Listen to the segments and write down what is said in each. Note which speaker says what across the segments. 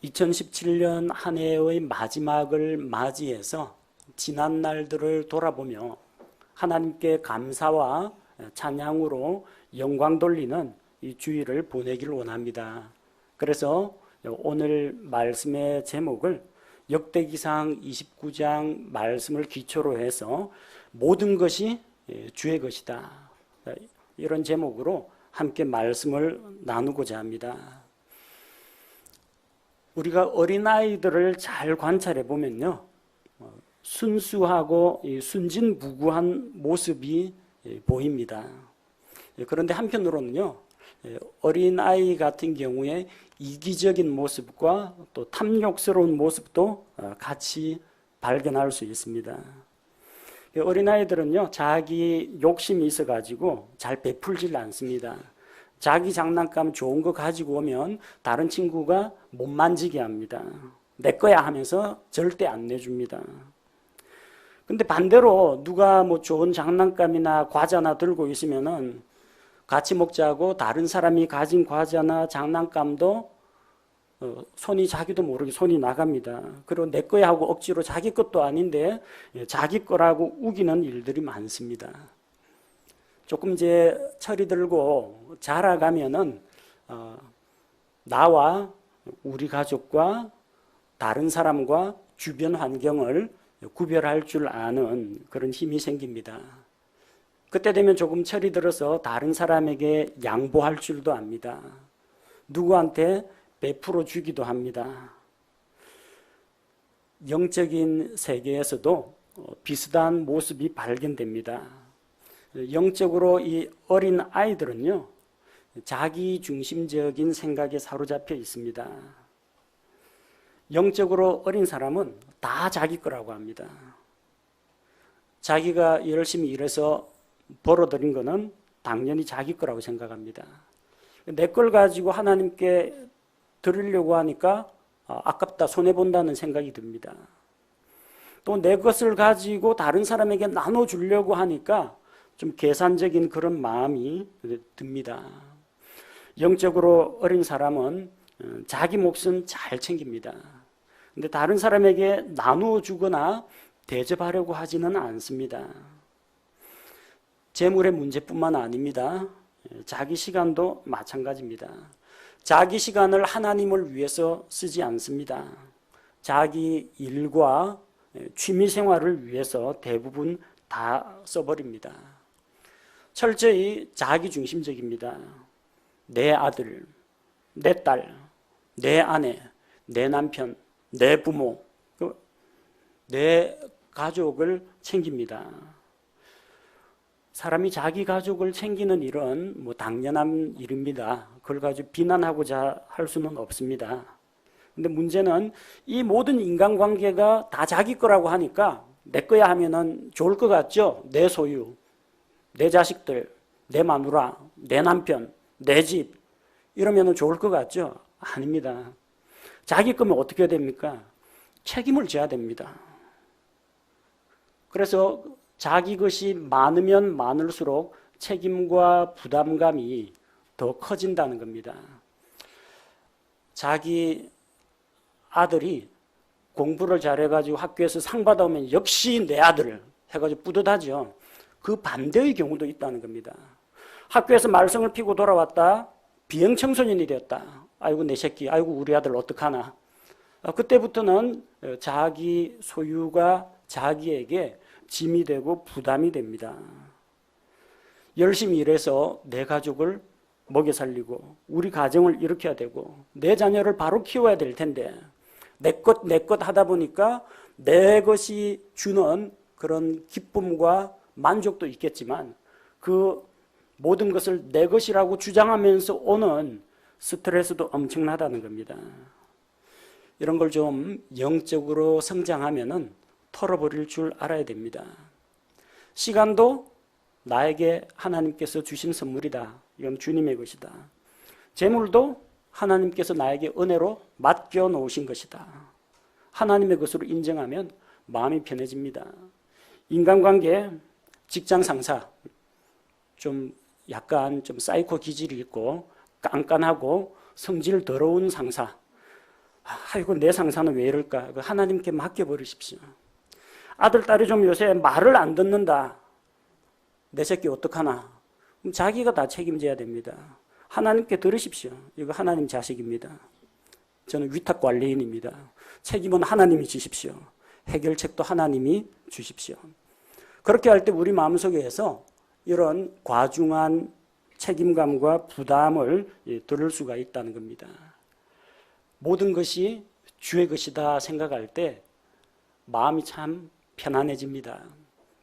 Speaker 1: 2017년 한 해의 마지막을 맞이해서 지난 날들을 돌아보며 하나님께 감사와 찬양으로 영광 돌리는 이 주일을 보내기를 원합니다. 그래서 오늘 말씀의 제목을 역대기상 29장 말씀을 기초로 해서 모든 것이 주의 것이다, 이런 제목으로 함께 말씀을 나누고자 합니다. 우리가 어린아이들을 잘 관찰해 보면요, 순수하고 순진무구한 모습이 보입니다. 그런데 한편으로는요, 어린아이 같은 경우에 이기적인 모습과 또 탐욕스러운 모습도 같이 발견할 수 있습니다. 어린아이들은요, 자기 욕심이 있어가지고 잘 베풀질 않습니다. 자기 장난감 좋은 거 가지고 오면 다른 친구가 못 만지게 합니다. 내 거야 하면서 절대 안 내줍니다. 근데 반대로 누가 뭐 좋은 장난감이나 과자나 들고 있으면은 같이 먹자고 다른 사람이 가진 과자나 장난감도 손이 자기도 모르게 손이 나갑니다. 그리고 내 거야 하고 억지로 자기 것도 아닌데 자기 거라고 우기는 일들이 많습니다. 조금 이제 철이 들고 자라가면은 나와 우리 가족과 다른 사람과 주변 환경을 구별할 줄 아는 그런 힘이 생깁니다. 그때 되면 조금 철이 들어서 다른 사람에게 양보할 줄도 압니다. 누구한테 베풀어 주기도 합니다. 영적인 세계에서도 비슷한 모습이 발견됩니다. 영적으로 이 어린 아이들은요, 자기 중심적인 생각에 사로잡혀 있습니다. 영적으로 어린 사람은 다 자기 거라고 합니다. 자기가 열심히 일해서 벌어들인 거는 당연히 자기 거라고 생각합니다. 내 걸 가지고 하나님께 드리려고 하니까 아깝다, 손해본다는 생각이 듭니다. 또 내 것을 가지고 다른 사람에게 나눠주려고 하니까 좀 계산적인 그런 마음이 듭니다. 영적으로 어린 사람은 자기 몫은 잘 챙깁니다. 근데 다른 사람에게 나누어 주거나 대접하려고 하지는 않습니다. 재물의 문제뿐만 아닙니다. 자기 시간도 마찬가지입니다. 자기 시간을 하나님을 위해서 쓰지 않습니다. 자기 일과 취미 생활을 위해서 대부분 다 써버립니다. 철저히 자기 중심적입니다. 내 아들, 내 딸, 내 아내, 내 남편, 내 부모, 내 가족을 챙깁니다. 사람이 자기 가족을 챙기는 일은 뭐 당연한 일입니다. 그걸 가지고 비난하고자 할 수는 없습니다. 근데 문제는 이 모든 인간관계가 다 자기 거라고 하니까 내 거야 하면은 좋을 것 같죠? 내 소유, 내 자식들, 내 마누라, 내 남편, 내 집, 이러면 좋을 것 같죠? 아닙니다. 자기 거면 어떻게 됩니까? 책임을 져야 됩니다. 그래서 자기 것이 많으면 많을수록 책임과 부담감이 더 커진다는 겁니다. 자기 아들이 공부를 잘해가지고 학교에서 상 받아오면 역시 내 아들 해가지고 뿌듯하죠. 그 반대의 경우도 있다는 겁니다. 학교에서 말썽을 피고 돌아왔다, 비형 청소년이 되었다. 아이고 내 새끼, 아이고 우리 아들 어떡하나. 그때부터는 자기 소유가 자기에게 짐이 되고 부담이 됩니다. 열심히 일해서 내 가족을 먹여 살리고 우리 가정을 일으켜야 되고 내 자녀를 바로 키워야 될 텐데 내 것 하다 보니까 내 것이 주는 그런 기쁨과 만족도 있겠지만 그 모든 것을 내 것이라고 주장하면서 오는 스트레스도 엄청나다는 겁니다. 이런 걸 좀 영적으로 성장하면은 털어버릴 줄 알아야 됩니다. 시간도 나에게 하나님께서 주신 선물이다. 이건 주님의 것이다. 재물도 하나님께서 나에게 은혜로 맡겨 놓으신 것이다. 하나님의 것으로 인정하면 마음이 편해집니다. 인간관계, 직장 상사, 약간 좀 사이코 기질이 있고 깐깐하고 성질 더러운 상사, 아이고 내 상사는 왜 이럴까? 하나님께 맡겨버리십시오. 아들, 딸이 좀 요새 말을 안 듣는다. 내 새끼 어떡하나? 그럼 자기가 다 책임져야 됩니다. 하나님께 들으십시오. 이거 하나님 자식입니다. 저는 위탁관리인입니다. 책임은 하나님이 지십시오. 해결책도 하나님이 주십시오. 그렇게 할 때 우리 마음속에서 이런 과중한 책임감과 부담을 들을 수가 있다는 겁니다. 모든 것이 주의 것이다 생각할 때 마음이 참 편안해집니다.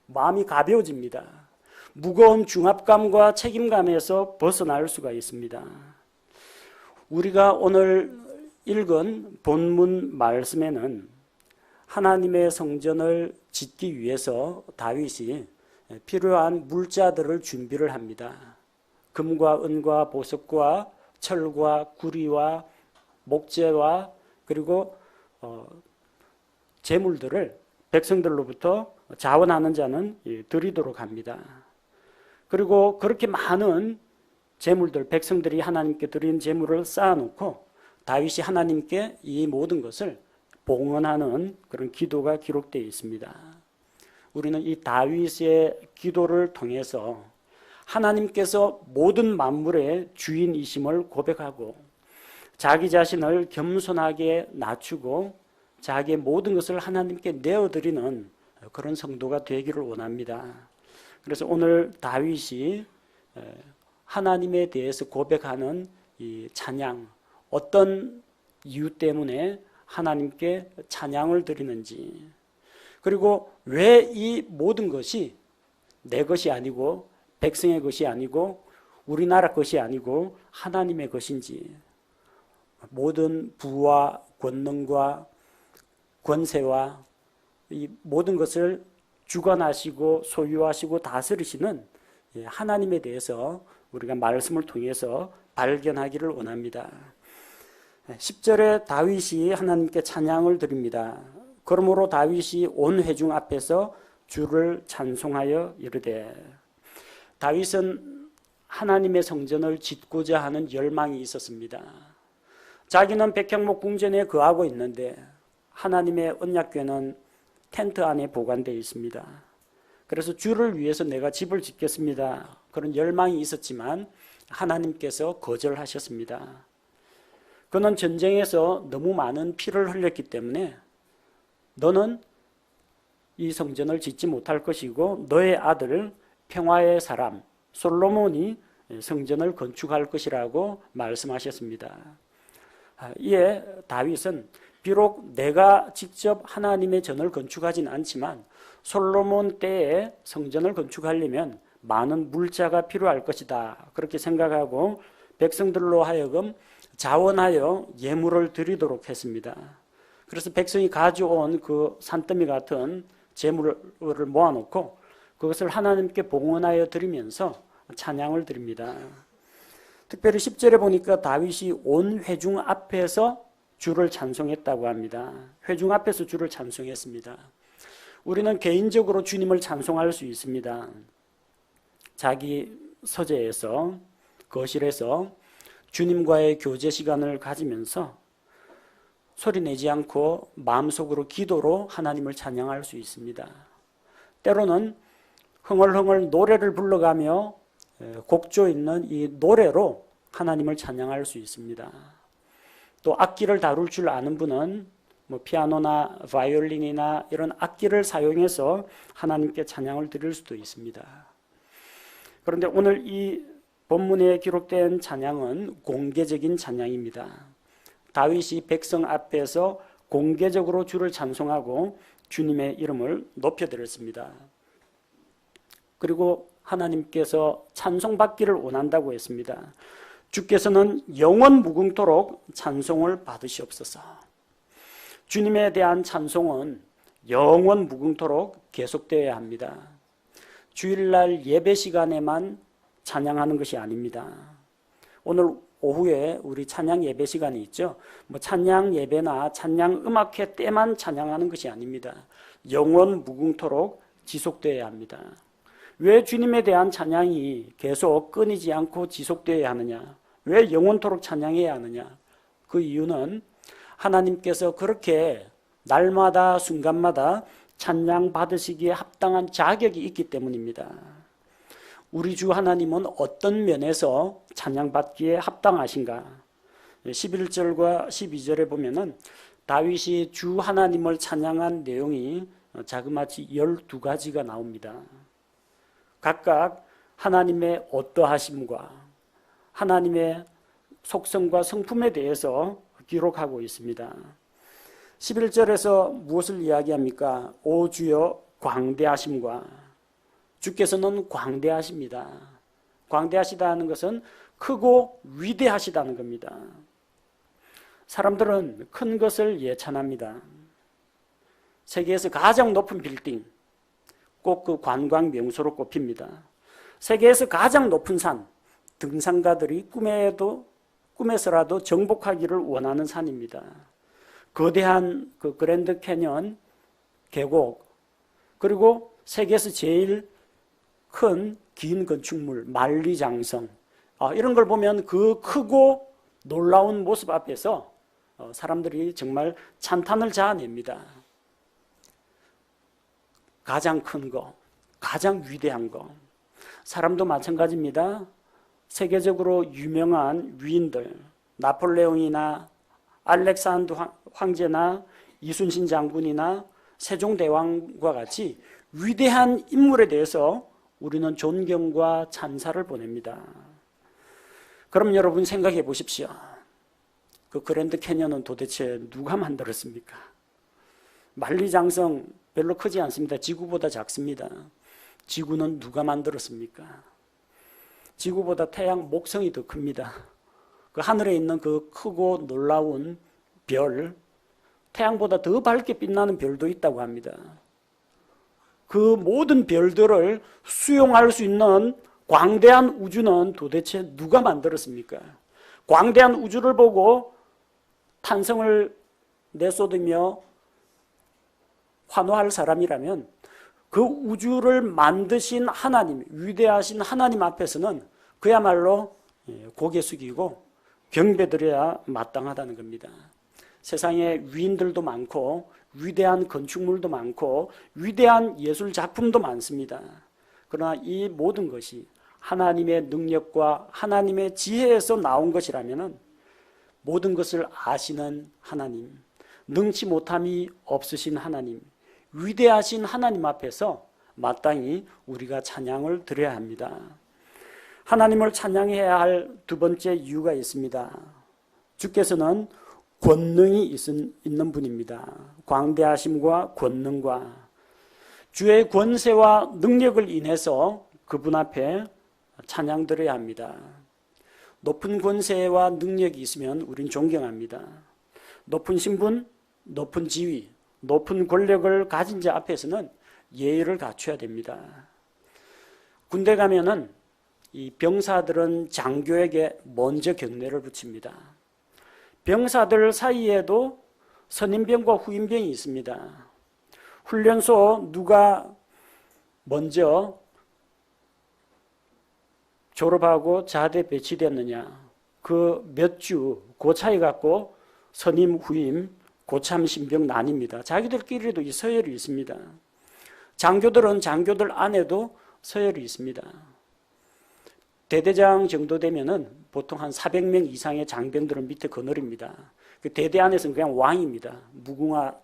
Speaker 1: 마음이 가벼워집니다. 무거운 중압감과 책임감에서 벗어날 수가 있습니다. 우리가 오늘 읽은 본문 말씀에는 하나님의 성전을 짓기 위해서 다윗이 필요한 물자들을 준비를 합니다. 금과 은과 보석과 철과 구리와 목재와 그리고 재물들을 백성들로부터 자원하는 자는 드리도록 합니다. 그리고 그렇게 많은 재물들, 백성들이 하나님께 드린 재물을 쌓아놓고 다윗이 하나님께 이 모든 것을 봉헌하는 그런 기도가 기록되어 있습니다. 우리는 이 다윗의 기도를 통해서 하나님께서 모든 만물의 주인이심을 고백하고 자기 자신을 겸손하게 낮추고 자기의 모든 것을 하나님께 내어드리는 그런 성도가 되기를 원합니다. 그래서 오늘 다윗이 하나님에 대해서 고백하는 이 찬양, 어떤 이유 때문에 하나님께 찬양을 드리는지, 그리고 왜 이 모든 것이 내 것이 아니고 백성의 것이 아니고 우리나라 것이 아니고 하나님의 것인지, 모든 부와 권능과 권세와 이 모든 것을 주관하시고 소유하시고 다스리시는 하나님에 대해서 우리가 말씀을 통해서 발견하기를 원합니다. 10절에 다윗이 하나님께 찬양을 드립니다. 그러므로 다윗이 온 회중 앞에서 주를 찬송하여 이르되, 다윗은 하나님의 성전을 짓고자 하는 열망이 있었습니다. 자기는 백향목 궁전에 거하고 있는데 하나님의 언약궤는 텐트 안에 보관되어 있습니다. 그래서 주를 위해서 내가 집을 짓겠습니다. 그런 열망이 있었지만 하나님께서 거절하셨습니다. 그는 전쟁에서 너무 많은 피를 흘렸기 때문에 너는 이 성전을 짓지 못할 것이고 너의 아들 평화의 사람 솔로몬이 성전을 건축할 것이라고 말씀하셨습니다. 이에 다윗은 비록 내가 직접 하나님의 전을 건축하진 않지만 솔로몬 때에 성전을 건축하려면 많은 물자가 필요할 것이다, 그렇게 생각하고 백성들로 하여금 자원하여 예물을 드리도록 했습니다. 그래서 백성이 가져온 그 산더미 같은 재물을 모아놓고 그것을 하나님께 봉헌하여 드리면서 찬양을 드립니다. 특별히 10절에 보니까 다윗이 온 회중 앞에서 주를 찬송했다고 합니다. 회중 앞에서 주를 찬송했습니다. 우리는 개인적으로 주님을 찬송할 수 있습니다. 자기 서재에서, 거실에서 주님과의 교제 시간을 가지면서 소리내지 않고 마음속으로 기도로 하나님을 찬양할 수 있습니다. 때로는 흥얼흥얼 노래를 불러가며 곡조 있는 이 노래로 하나님을 찬양할 수 있습니다. 또 악기를 다룰 줄 아는 분은 피아노나 바이올린이나 이런 악기를 사용해서 하나님께 찬양을 드릴 수도 있습니다. 그런데 오늘 이 본문에 기록된 찬양은 공개적인 찬양입니다. 다윗이 백성 앞에서 공개적으로 주를 찬송하고 주님의 이름을 높여드렸습니다. 그리고 하나님께서 찬송받기를 원한다고 했습니다. 주께서는 영원 무궁토록 찬송을 받으시옵소서. 주님에 대한 찬송은 영원 무궁토록 계속되어야 합니다. 주일날 예배 시간에만 찬양하는 것이 아닙니다. 오늘 오후에 우리 찬양 예배 시간이 있죠. 찬양 예배나 찬양 음악회 때만 찬양하는 것이 아닙니다. 영원 무궁토록 지속되어야 합니다. 왜 주님에 대한 찬양이 계속 끊이지 않고 지속되어야 하느냐? 왜 영원토록 찬양해야 하느냐? 그 이유는 하나님께서 그렇게 날마다 순간마다 찬양 받으시기에 합당한 자격이 있기 때문입니다. 우리 주 하나님은 어떤 면에서 찬양 받기에 합당하신가? 11절과 12절에 보면은 다윗이 주 하나님을 찬양한 내용이 자그마치 12가지가 나옵니다. 각각 하나님의 어떠하심과 하나님의 속성과 성품에 대해서 기록하고 있습니다. 11절에서 무엇을 이야기합니까? 오 주여 광대하심과, 주께서는 광대하십니다. 광대하시다는 것은 크고 위대하시다는 겁니다. 사람들은 큰 것을 예찬합니다. 세계에서 가장 높은 빌딩, 꼭 그 관광 명소로 꼽힙니다. 세계에서 가장 높은 산, 등산가들이 꿈에서라도 정복하기를 원하는 산입니다. 거대한 그 그랜드 캐년 계곡, 그리고 세계에서 제일 큰 긴 건축물 만리장성, 이런 걸 보면 그 크고 놀라운 모습 앞에서 사람들이 정말 찬탄을 자아냅니다. 가장 큰 거, 가장 위대한 거. 사람도 마찬가지입니다. 세계적으로 유명한 위인들, 나폴레옹이나 알렉산더 황제나 이순신 장군이나 세종대왕과 같이 위대한 인물에 대해서 우리는 존경과 찬사를 보냅니다. 그럼 여러분 생각해 보십시오. 그 그랜드 캐년은 도대체 누가 만들었습니까? 만리장성 별로 크지 않습니다. 지구보다 작습니다. 지구는 누가 만들었습니까? 지구보다 태양, 목성이 더 큽니다. 그 하늘에 있는 그 크고 놀라운 별, 태양보다 더 밝게 빛나는 별도 있다고 합니다. 그 모든 별들을 수용할 수 있는 광대한 우주는 도대체 누가 만들었습니까? 광대한 우주를 보고 탄성을 내쏟으며 환호할 사람이라면 그 우주를 만드신 하나님, 위대하신 하나님 앞에서는 그야말로 고개 숙이고 경배드려야 마땅하다는 겁니다. 세상에 위인들도 많고 위대한 건축물도 많고 위대한 예술 작품도 많습니다. 그러나 이 모든 것이 하나님의 능력과 하나님의 지혜에서 나온 것이라면 모든 것을 아시는 하나님, 능치 못함이 없으신 하나님, 위대하신 하나님 앞에서 마땅히 우리가 찬양을 드려야 합니다. 하나님을 찬양해야 할 두 번째 이유가 있습니다. 주께서는 권능이 있는 분입니다. 광대하심과 권능과 주의 권세와 능력을 인해서 그분 앞에 찬양 드려야 합니다. 높은 권세와 능력이 있으면 우린 존경합니다. 높은 신분, 높은 지위, 높은 권력을 가진 자 앞에서는 예의를 갖춰야 됩니다. 군대 가면은 이 병사들은 장교에게 먼저 경례를 붙입니다. 병사들 사이에도 선임병과 후임병이 있습니다. 훈련소 누가 먼저 졸업하고 자대 배치됐느냐, 그 몇 주, 그 차이 갖고 선임, 후임, 고참, 신병 나뉩니다. 자기들끼리도 이 서열이 있습니다. 장교들은 장교들 안에도 서열이 있습니다. 대대장 정도 되면은 보통 한 400명 이상의 장병들은 밑에 거느립니다. 그 대대 안에서는 그냥 왕입니다. 무궁화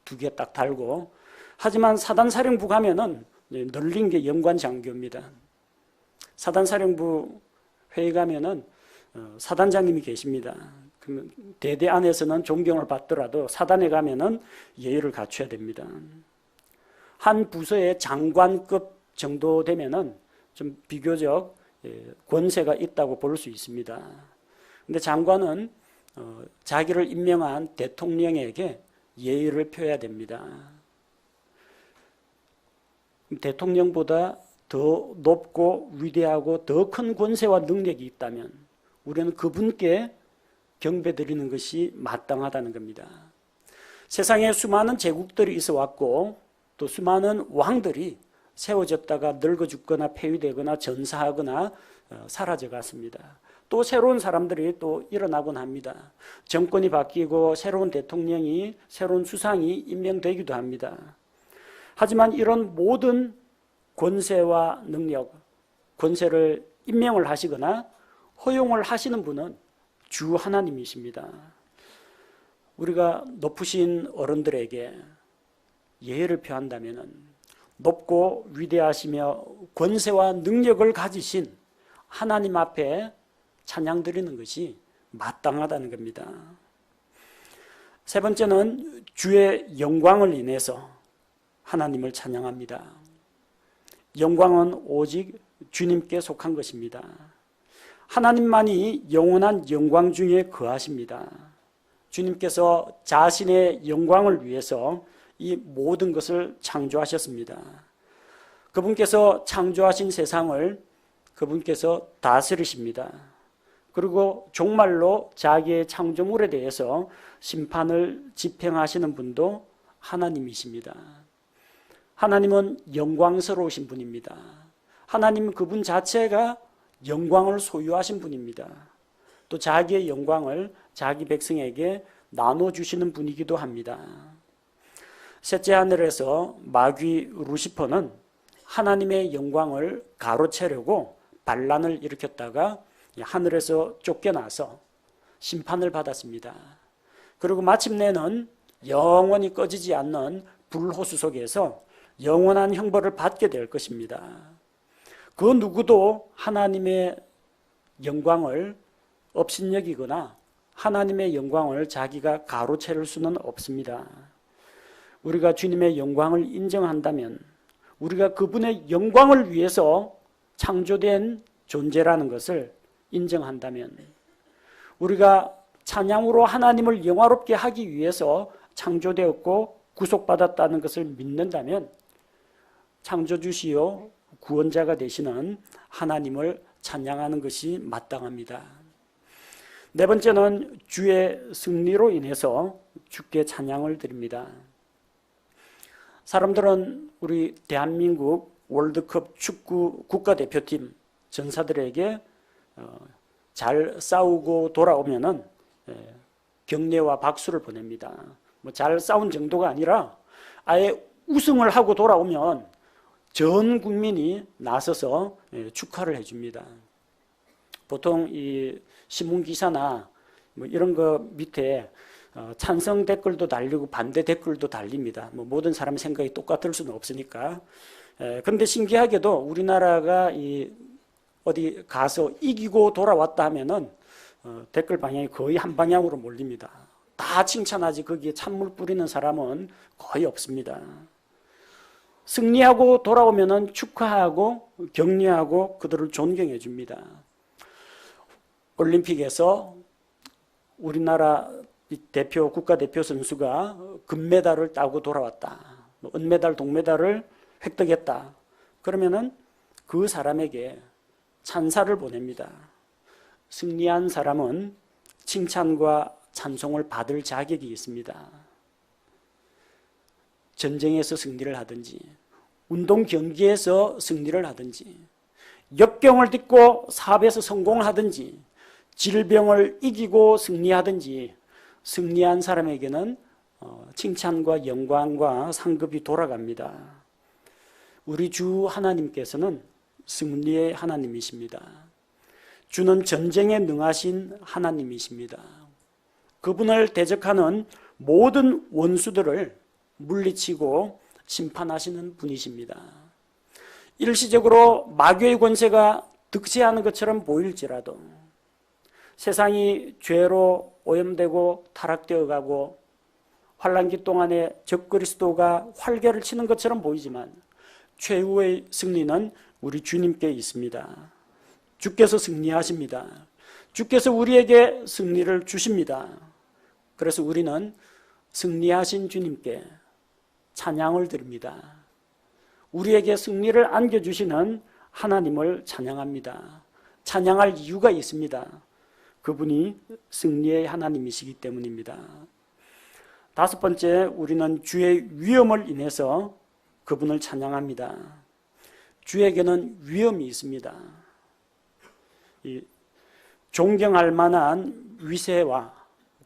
Speaker 1: 2개 딱 달고. 하지만 사단사령부 가면은 널린 게 영관 장교입니다. 사단사령부 회의 가면은 사단장님이 계십니다. 그러면 대대 안에서는 존경을 받더라도 사단에 가면은 예의를 갖춰야 됩니다. 한 부서의 장관급 정도 되면은 좀 비교적 권세가 있다고 볼 수 있습니다. 그런데 장관은 자기를 임명한 대통령에게 예의를 표해야 됩니다. 대통령보다 더 높고 위대하고 더 큰 권세와 능력이 있다면 우리는 그분께 경배드리는 것이 마땅하다는 겁니다. 세상에 수많은 제국들이 있어 왔고 또 수많은 왕들이 세워졌다가 늙어 죽거나 폐위되거나 전사하거나 사라져 갔습니다. 또 새로운 사람들이 또 일어나곤 합니다. 정권이 바뀌고 새로운 대통령이, 새로운 수상이 임명되기도 합니다. 하지만 이런 모든 권세와 능력, 권세를 임명을 하시거나 허용을 하시는 분은 주 하나님이십니다. 우리가 높으신 어른들에게 예의를 표한다면 높고 위대하시며 권세와 능력을 가지신 하나님 앞에 찬양 드리는 것이 마땅하다는 겁니다. 세 번째는 주의 영광을 인해서 하나님을 찬양합니다. 영광은 오직 주님께 속한 것입니다. 하나님만이 영원한 영광 중에 거하십니다. 주님께서 자신의 영광을 위해서 이 모든 것을 창조하셨습니다. 그분께서 창조하신 세상을 그분께서 다스리십니다. 그리고 종말로 자기의 창조물에 대해서 심판을 집행하시는 분도 하나님이십니다. 하나님은 영광스러우신 분입니다. 하나님은 그분 자체가 영광을 소유하신 분입니다. 또 자기의 영광을 자기 백성에게 나눠주시는 분이기도 합니다. 셋째 하늘에서 마귀 루시퍼는 하나님의 영광을 가로채려고 반란을 일으켰다가 하늘에서 쫓겨나서 심판을 받았습니다. 그리고 마침내는 영원히 꺼지지 않는 불호수 속에서 영원한 형벌을 받게 될 것입니다. 그 누구도 하나님의 영광을 업신여기거나 하나님의 영광을 자기가 가로채를 수는 없습니다. 우리가 주님의 영광을 인정한다면, 우리가 그분의 영광을 위해서 창조된 존재라는 것을 인정한다면, 우리가 찬양으로 하나님을 영화롭게 하기 위해서 창조되었고 구속받았다는 것을 믿는다면 창조주시요 구원자가 되시는 하나님을 찬양하는 것이 마땅합니다. 네 번째는 주의 승리로 인해서 주께 찬양을 드립니다. 사람들은 우리 대한민국 월드컵 축구 국가대표팀 전사들에게 잘 싸우고 돌아오면은 격려와 박수를 보냅니다. 잘 싸운 정도가 아니라 아예 우승을 하고 돌아오면 전 국민이 나서서 축하를 해줍니다. 보통 이 신문 기사나 이런 거 밑에 찬성 댓글도 달리고 반대 댓글도 달립니다. 모든 사람 생각이 똑같을 수는 없으니까. 그런데 신기하게도 우리나라가 어디 가서 이기고 돌아왔다 하면은 댓글 방향이 거의 한 방향으로 몰립니다. 다 칭찬하지 거기에 찬물 뿌리는 사람은 거의 없습니다. 승리하고 돌아오면은 축하하고 격려하고 그들을 존경해 줍니다. 올림픽에서 우리나라 대표 국가대표 선수가 금메달을 따고 돌아왔다. 은메달, 동메달을 획득했다. 그러면은 그 사람에게 찬사를 보냅니다. 승리한 사람은 칭찬과 찬송을 받을 자격이 있습니다. 전쟁에서 승리를 하든지 운동 경기에서 승리를 하든지 역경을 딛고 사업에서 성공을 하든지 질병을 이기고 승리하든지 승리한 사람에게는 칭찬과 영광과 상급이 돌아갑니다. 우리 주 하나님께서는 승리의 하나님이십니다. 주는 전쟁에 능하신 하나님이십니다. 그분을 대적하는 모든 원수들을 물리치고 심판하시는 분이십니다. 일시적으로 마귀의 권세가 득세하는 것처럼 보일지라도 세상이 죄로 오염되고 타락되어 가고 환란기 동안에 적그리스도가 활개를 치는 것처럼 보이지만 최후의 승리는 우리 주님께 있습니다. 주께서 승리하십니다. 주께서 우리에게 승리를 주십니다. 그래서 우리는 승리하신 주님께 찬양을 드립니다. 우리에게 승리를 안겨주시는 하나님을 찬양합니다. 찬양할 이유가 있습니다. 그분이 승리의 하나님이시기 때문입니다. 다섯 번째, 우리는 주의 위엄을 인해서 그분을 찬양합니다. 주에게는 위엄이 있습니다. 존경할 만한 위세와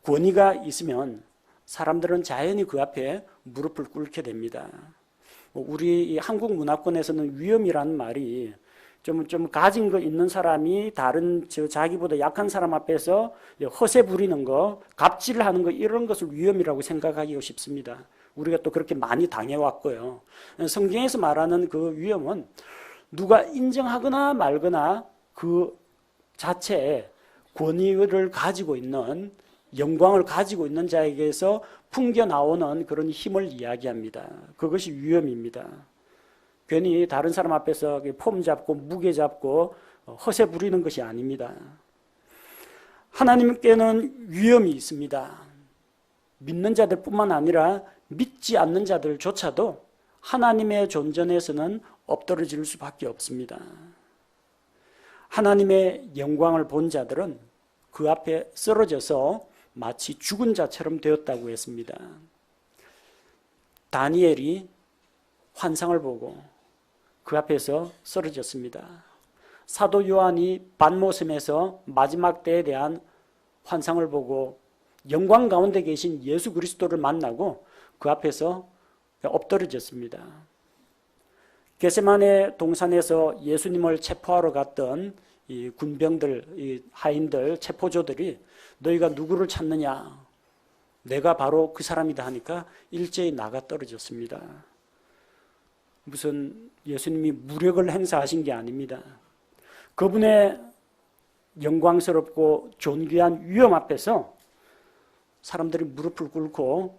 Speaker 1: 권위가 있으면 사람들은 자연히 그 앞에 무릎을 꿇게 됩니다. 우리 한국 문화권에서는 위엄이라는 말이 좀 가진 거 있는 사람이 다른 자기보다 약한 사람 앞에서 허세 부리는 거, 갑질하는 거 이런 것을 위엄이라고 생각하기가 쉽습니다. 우리가 또 그렇게 많이 당해왔고요. 성경에서 말하는 그 위엄은 누가 인정하거나 말거나 그 자체에 권위를 가지고 있는, 영광을 가지고 있는 자에게서 풍겨 나오는 그런 힘을 이야기합니다. 그것이 위엄입니다. 괜히 다른 사람 앞에서 폼 잡고 무게 잡고 허세 부리는 것이 아닙니다. 하나님께는 위엄이 있습니다. 믿는 자들뿐만 아니라 믿지 않는 자들조차도 하나님의 존전에서는 엎드러질 수밖에 없습니다. 하나님의 영광을 본 자들은 그 앞에 쓰러져서 마치 죽은 자처럼 되었다고 했습니다. 다니엘이 환상을 보고 그 앞에서 쓰러졌습니다. 사도 요한이 반모섬에서 마지막 때에 대한 환상을 보고 영광 가운데 계신 예수 그리스도를 만나고 그 앞에서 엎드러졌습니다. 겟세마네 동산에서 예수님을 체포하러 갔던 이 군병들, 이 하인들, 체포조들이 너희가 누구를 찾느냐? 내가 바로 그 사람이다 하니까 일제히 나가 떨어졌습니다. 무슨 예수님이 무력을 행사하신 게 아닙니다. 그분의 영광스럽고 존귀한 위엄 앞에서 사람들이 무릎을 꿇고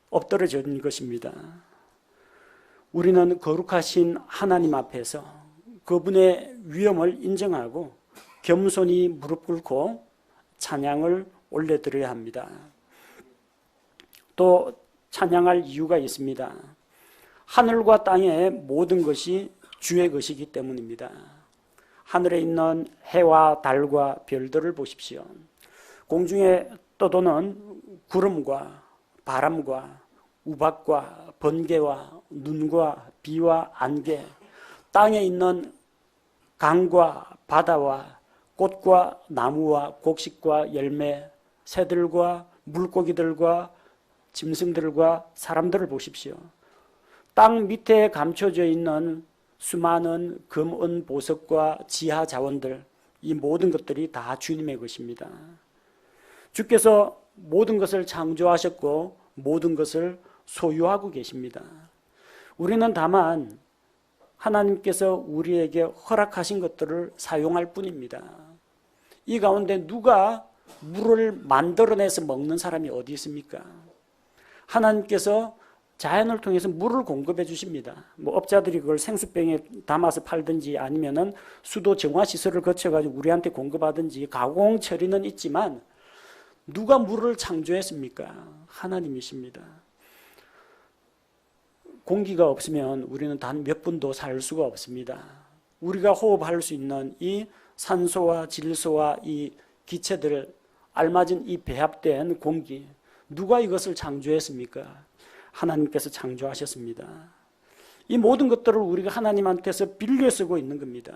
Speaker 1: 엎드러진 것입니다. 우리는 거룩하신 하나님 앞에서 그분의 위엄을 인정하고 겸손히 무릎 꿇고 찬양을 올려드려야 합니다. 또 찬양할 이유가 있습니다. 하늘과 땅의 모든 것이 주의 것이기 때문입니다. 하늘에 있는 해와 달과 별들을 보십시오. 공중에 떠도는 구름과 바람과 우박과 번개와 눈과 비와 안개, 땅에 있는 강과 바다와 꽃과 나무와 곡식과 열매, 새들과 물고기들과 짐승들과 사람들을 보십시오. 땅 밑에 감춰져 있는 수많은 금, 은, 보석과 지하 자원들, 이 모든 것들이 다 주님의 것입니다. 주께서 모든 것을 창조하셨고 모든 것을 소유하고 계십니다. 우리는 다만 하나님께서 우리에게 허락하신 것들을 사용할 뿐입니다. 이 가운데 누가 물을 만들어내서 먹는 사람이 어디 있습니까? 하나님께서 자연을 통해서 물을 공급해 주십니다. 업자들이 그걸 생수병에 담아서 팔든지 아니면은 수도 정화 시설을 거쳐가지고 우리한테 공급하든지 가공 처리는 있지만 누가 물을 창조했습니까? 하나님이십니다. 공기가 없으면 우리는 단 몇 분도 살 수가 없습니다. 우리가 호흡할 수 있는 이 산소와 질소와 이 기체들 알맞은 이 배합된 공기, 누가 이것을 창조했습니까? 하나님께서 창조하셨습니다. 이 모든 것들을 우리가 하나님한테서 빌려 쓰고 있는 겁니다.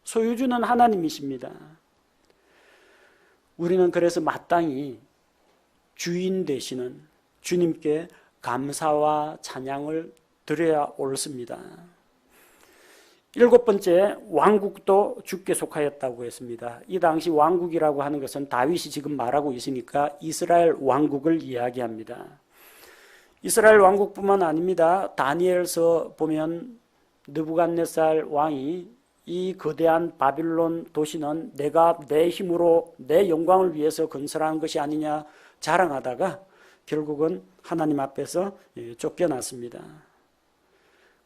Speaker 1: 소유주는 하나님이십니다. 우리는 그래서 마땅히 주인 되시는 주님께 감사와 찬양을 드려야 옳습니다. 7번째, 왕국도 주께 속하였다고 했습니다. 이 당시 왕국이라고 하는 것은 다윗이 지금 말하고 있으니까 이스라엘 왕국을 이야기합니다. 이스라엘 왕국뿐만 아닙니다. 다니엘서 보면 느부갓네살 왕이 이 거대한 바빌론 도시는 내가 내 힘으로 내 영광을 위해서 건설한 것이 아니냐 자랑하다가 결국은 하나님 앞에서 쫓겨났습니다.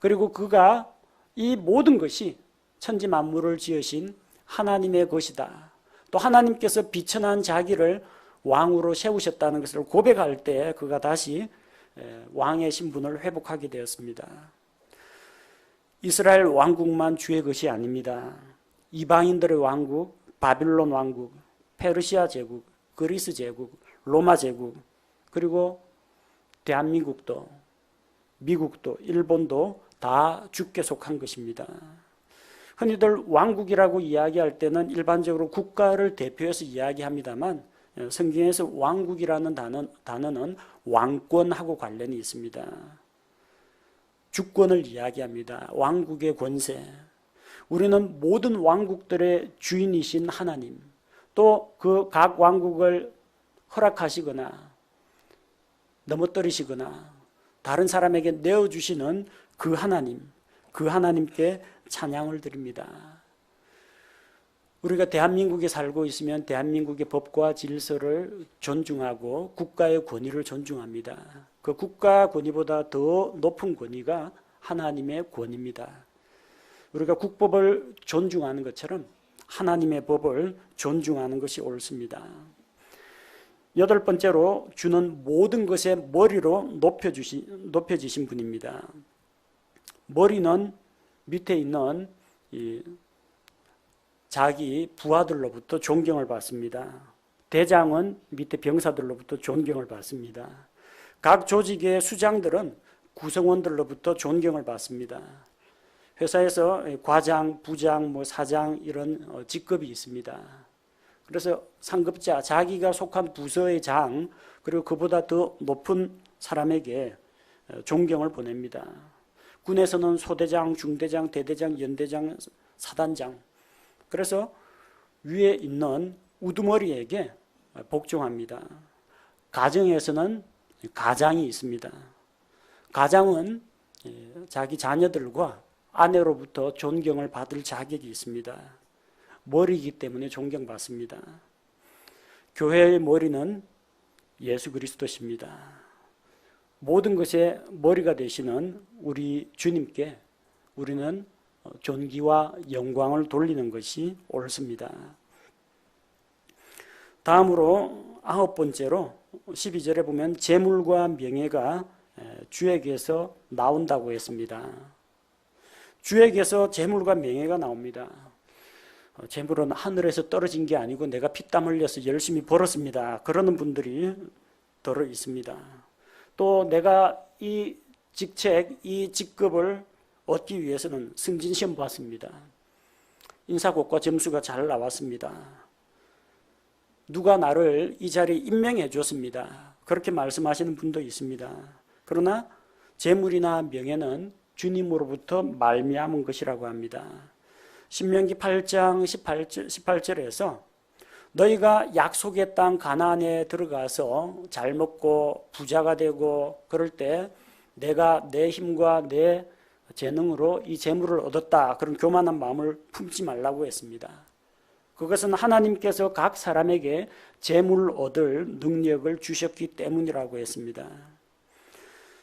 Speaker 1: 그리고 그가 이 모든 것이 천지 만물을 지으신 하나님의 것이다. 또 하나님께서 비천한 자기를 왕으로 세우셨다는 것을 고백할 때 그가 다시 왕의 신분을 회복하게 되었습니다. 이스라엘 왕국만 주의 것이 아닙니다. 이방인들의 왕국, 바빌론 왕국, 페르시아 제국, 그리스 제국, 로마 제국, 그리고 흔히들 왕국이라고 이야기할 때는 일반적으로 국가를 대표해서 이야기합니다만 성경에서 왕국이라는 단어는 왕권하고 관련이 있습니다. 주권을 이야기합니다. 왕국의 권세. 우리는 모든 왕국들의 주인이신 하나님, 또 그 각 왕국을 허락하시거나 넘어뜨리시거나 다른 사람에게 내어주시는 그 하나님, 그 하나님께 찬양을 드립니다. 우리가 대한민국에 살고 있으면 대한민국의 법과 질서를 존중하고 국가의 권위를 존중합니다. 그 국가 권위보다 더 높은 권위가 하나님의 권위입니다. 우리가 국법을 존중하는 것처럼 하나님의 법을 존중하는 것이 옳습니다. 여덟 번째로, 주는 모든 것의 머리로 높여지신 분입니다. 머리는 밑에 있는 자기 부하들로부터 존경을 받습니다. 대장은 밑에 병사들로부터 존경을 받습니다. 각 조직의 수장들은 구성원들로부터 존경을 받습니다. 회사에서 과장, 부장, 사장 이런 직급이 있습니다. 그래서 상급자, 자기가 속한 부서의 장, 그리고 그보다 더 높은 사람에게 존경을 보냅니다. 군에서는 소대장, 중대장, 대대장, 연대장, 사단장. 그래서 위에 있는 우두머리에게 복종합니다. 가정에서는 가장이 있습니다. 가장은 자기 자녀들과 아내로부터 존경을 받을 자격이 있습니다. 머리이기 때문에 존경받습니다. 교회의 머리는 예수 그리스도십니다. 모든 것의 머리가 되시는 우리 주님께 우리는 존귀와 영광을 돌리는 것이 옳습니다. 다음으로 아홉 번째로 12절에 보면 재물과 명예가 주에게서 나온다고 했습니다. 주에게서 재물과 명예가 나옵니다. 재물은 하늘에서 떨어진 게 아니고 내가 피땀 흘려서 열심히 벌었습니다. 그러는 분들이 더러 있습니다. 또 내가 이 직책, 이 직급을 얻기 위해서는 승진시험 봤습니다. 인사고과 점수가 잘 나왔습니다. 누가 나를 이 자리에 임명해 줬습니다. 그렇게 말씀하시는 분도 있습니다. 그러나 재물이나 명예는 주님으로부터 말미암은 것이라고 합니다. 신명기 8장 18절에서 너희가 약속의 땅 가나안에 들어가서 잘 먹고 부자가 되고 그럴 때 내가 내 힘과 내 재능으로 이 재물을 얻었다, 그런 교만한 마음을 품지 말라고 했습니다. 그것은 하나님께서 각 사람에게 재물을 얻을 능력을 주셨기 때문이라고 했습니다.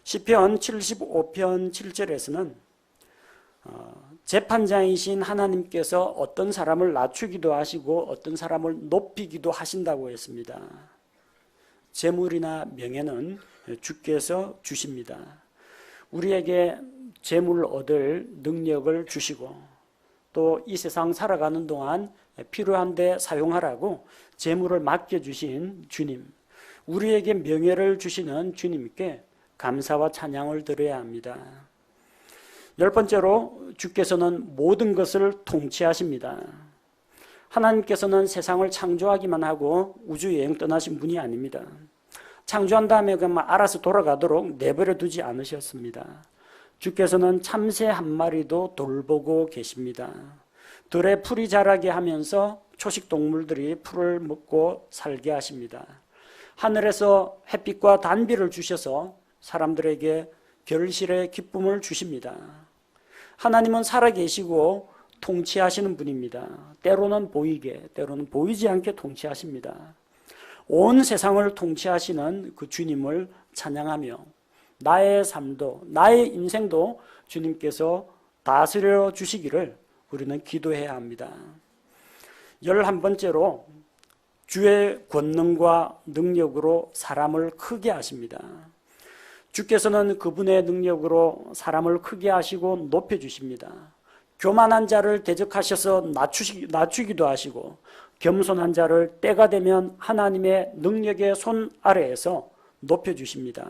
Speaker 1: 시편 75편 7절에서는 재판장이신 하나님께서 어떤 사람을 낮추기도 하시고 어떤 사람을 높이기도 하신다고 했습니다. 재물이나 명예는 주께서 주십니다. 우리에게 재물을 얻을 능력을 주시고 또 이 세상 살아가는 동안 필요한 데 사용하라고 재물을 맡겨주신 주님, 우리에게 명예를 주시는 주님께 감사와 찬양을 드려야 합니다. 열 번째로, 주께서는 모든 것을 통치하십니다. 하나님께서는 세상을 창조하기만 하고 우주여행 떠나신 분이 아닙니다. 창조한 다음에 그만 알아서 돌아가도록 내버려 두지 않으셨습니다. 주께서는 참새 한 마리도 돌보고 계십니다. 들에 풀이 자라게 하면서 초식 동물들이 풀을 먹고 살게 하십니다. 하늘에서 햇빛과 단비를 주셔서 사람들에게 결실의 기쁨을 주십니다. 하나님은 살아계시고 통치하시는 분입니다. 때로는 보이게, 때로는 보이지 않게 통치하십니다. 온 세상을 통치하시는 그 주님을 찬양하며 나의 삶도, 나의 인생도 주님께서 다스려 주시기를 우리는 기도해야 합니다. 11번째로, 주의 권능과 능력으로 사람을 크게 하십니다. 주께서는 그분의 능력으로 사람을 크게 하시고 높여주십니다. 교만한 자를 대적하셔서 낮추기도 하시고 겸손한 자를 때가 되면 하나님의 능력의 손 아래에서 높여주십니다.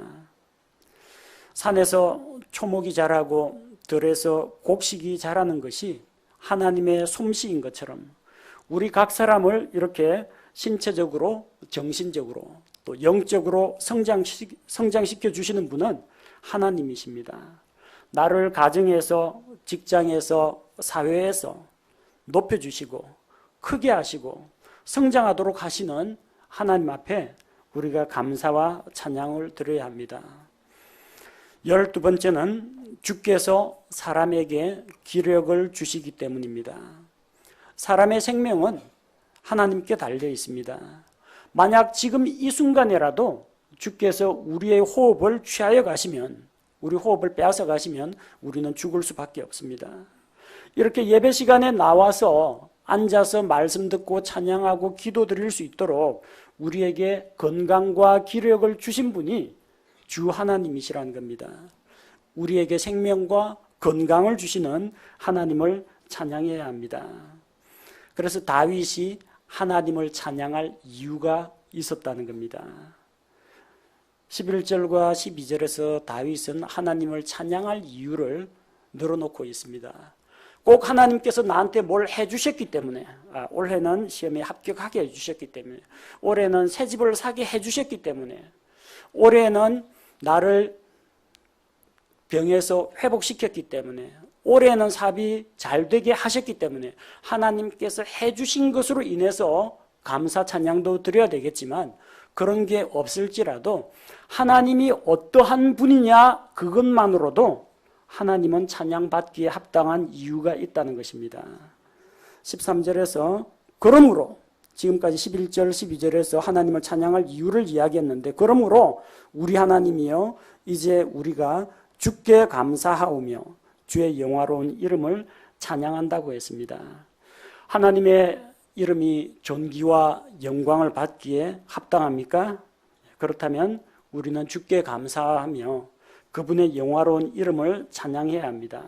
Speaker 1: 산에서 초목이 자라고 들에서 곡식이 자라는 것이 하나님의 솜씨인 것처럼 우리 각 사람을 이렇게 신체적으로, 정신적으로, 또 영적으로 성장시켜 주시는 분은 하나님이십니다. 나를 가정에서, 직장에서, 사회에서 높여주시고 크게 하시고 성장하도록 하시는 하나님 앞에 우리가 감사와 찬양을 드려야 합니다. 12번째는 주께서 사람에게 기력을 주시기 때문입니다. 사람의 생명은 하나님께 달려 있습니다. 만약 지금 이 순간에라도 주께서 우리의 호흡을 취하여 가시면, 우리 호흡을 빼앗아 가시면 우리는 죽을 수밖에 없습니다. 이렇게 예배 시간에 나와서 앉아서 말씀 듣고 찬양하고 기도 드릴 수 있도록 우리에게 건강과 기력을 주신 분이 주 하나님이시라는 겁니다. 우리에게 생명과 건강을 주시는 하나님을 찬양해야 합니다. 그래서 다윗이 하나님을 찬양할 이유가 있었다는 겁니다. 11절과 12절에서 다윗은 하나님을 찬양할 이유를 늘어놓고 있습니다. 꼭 하나님께서 나한테 뭘 해주셨기 때문에, 올해는 시험에 합격하게 해주셨기 때문에, 올해는 새 집을 사게 해주셨기 때문에, 올해는 나를 병에서 회복시켰기 때문에, 올해는 사업이 잘 되게 하셨기 때문에 하나님께서 해주신 것으로 인해서 감사 찬양도 드려야 되겠지만, 그런 게 없을지라도 하나님이 어떠한 분이냐 그것만으로도 하나님은 찬양받기에 합당한 이유가 있다는 것입니다. 13절에서 그러므로, 지금까지 11절 12절에서 하나님을 찬양할 이유를 이야기했는데, 그러므로 우리 하나님이여 이제 우리가 주께 감사하오며 주의 영화로운 이름을 찬양한다고 했습니다. 하나님의 이름이 존귀와 영광을 받기에 합당합니까? 그렇다면 우리는 주께 감사하며 그분의 영화로운 이름을 찬양해야 합니다.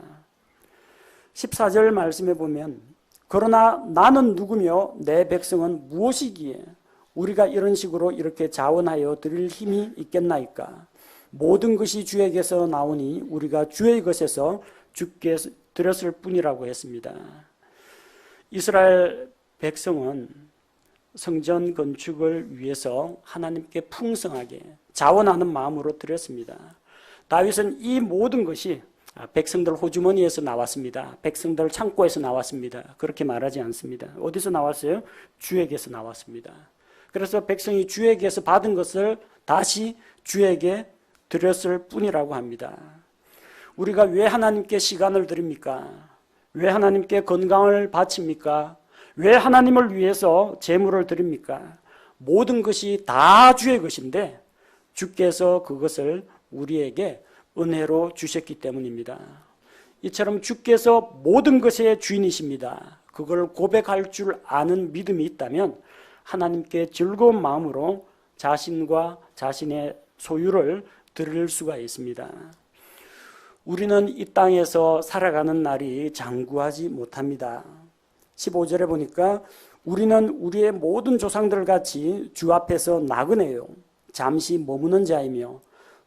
Speaker 1: 14절 말씀에 보면 그러나 나는 누구며 내 백성은 무엇이기에 우리가 이런 식으로 이렇게 자원하여 드릴 힘이 있겠나이까? 모든 것이 주에게서 나오니 우리가 주의 것에서 주께 드렸을 뿐이라고 했습니다. 이스라엘 백성은 성전 건축을 위해서 하나님께 풍성하게 자원하는 마음으로 드렸습니다. 다윗은 이 모든 것이 백성들 호주머니에서 나왔습니다. 백성들 창고에서 나왔습니다. 그렇게 말하지 않습니다. 어디서 나왔어요? 주에게서 나왔습니다. 그래서 백성이 주에게서 받은 것을 다시 주에게 드렸을 뿐이라고 합니다. 우리가 왜 하나님께 시간을 드립니까? 왜 하나님께 건강을 바칩니까? 왜 하나님을 위해서 재물을 드립니까? 모든 것이 다 주의 것인데 주께서 그것을 우리에게 은혜로 주셨기 때문입니다. 이처럼 주께서 모든 것의 주인이십니다. 그걸 고백할 줄 아는 믿음이 있다면 하나님께 즐거운 마음으로 자신과 자신의 소유를 드릴 수가 있습니다. 우리는 이 땅에서 살아가는 날이 장구하지 못합니다. 15절에 보니까 우리는 우리의 모든 조상들 같이 주 앞에서 나그네요. 잠시 머무는 자이며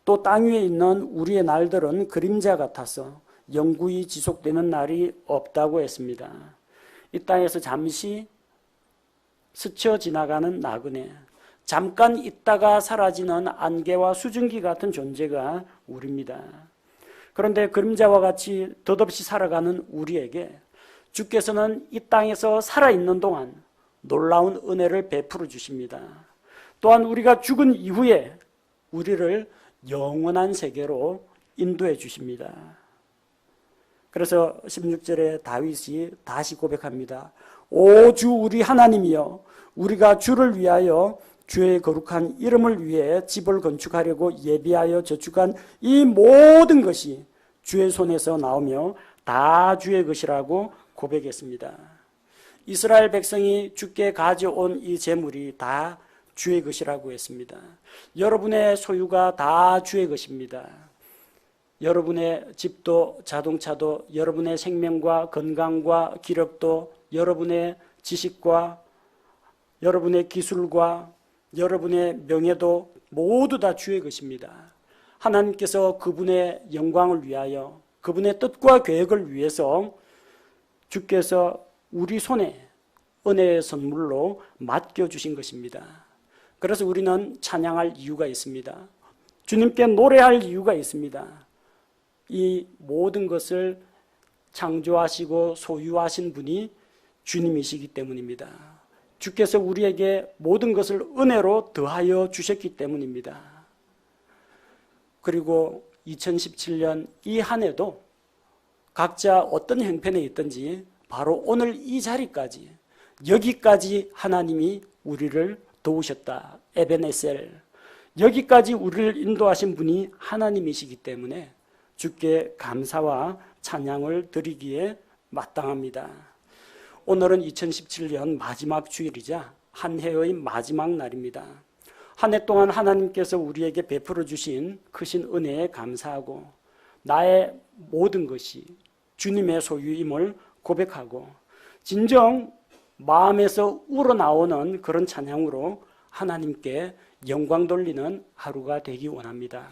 Speaker 1: 또 땅 위에 있는 우리의 날들은 그림자 같아서 영구히 지속되는 날이 없다고 했습니다. 이 땅에서 잠시 스쳐 지나가는 나그네, 잠깐 있다가 사라지는 안개와 수증기 같은 존재가 우리입니다. 그런데 그림자와 같이 덧없이 살아가는 우리에게 주께서는 이 땅에서 살아있는 동안 놀라운 은혜를 베풀어 주십니다. 또한 우리가 죽은 이후에 우리를 영원한 세계로 인도해 주십니다. 그래서 16절에 다윗이 다시 고백합니다. 오 주 우리 하나님이여, 우리가 주를 위하여 주의 거룩한 이름을 위해 집을 건축하려고 예비하여 저축한 이 모든 것이 주의 손에서 나오며 다 주의 것이라고 고백했습니다. 이스라엘 백성이 주께 가져온 이 재물이 다 주의 것이라고 했습니다. 여러분의 소유가 다 주의 것입니다. 여러분의 집도 자동차도 여러분의 생명과 건강과 기력도 여러분의 지식과 여러분의 기술과 여러분의 명예도 모두 다 주의 것입니다. 하나님께서 그분의 영광을 위하여 그분의 뜻과 계획을 위해서 주께서 우리 손에 은혜의 선물로 맡겨주신 것입니다. 그래서 우리는 찬양할 이유가 있습니다. 주님께 노래할 이유가 있습니다. 이 모든 것을 창조하시고 소유하신 분이 주님이시기 때문입니다. 주께서 우리에게 모든 것을 은혜로 더하여 주셨기 때문입니다. 그리고 2017년 이 한 해도 각자 어떤 형편에 있든지 바로 오늘 이 자리까지, 여기까지 하나님이 우리를 도우셨다. 에베네셀. 여기까지 우리를 인도하신 분이 하나님이시기 때문에 주께 감사와 찬양을 드리기에 마땅합니다. 오늘은 2017년 마지막 주일이자 한 해의 마지막 날입니다. 한 해 동안 하나님께서 우리에게 베풀어 주신 크신 은혜에 감사하고 나의 모든 것이 주님의 소유임을 고백하고 진정 마음에서 우러나오는 그런 찬양으로 하나님께 영광 돌리는 하루가 되기 원합니다.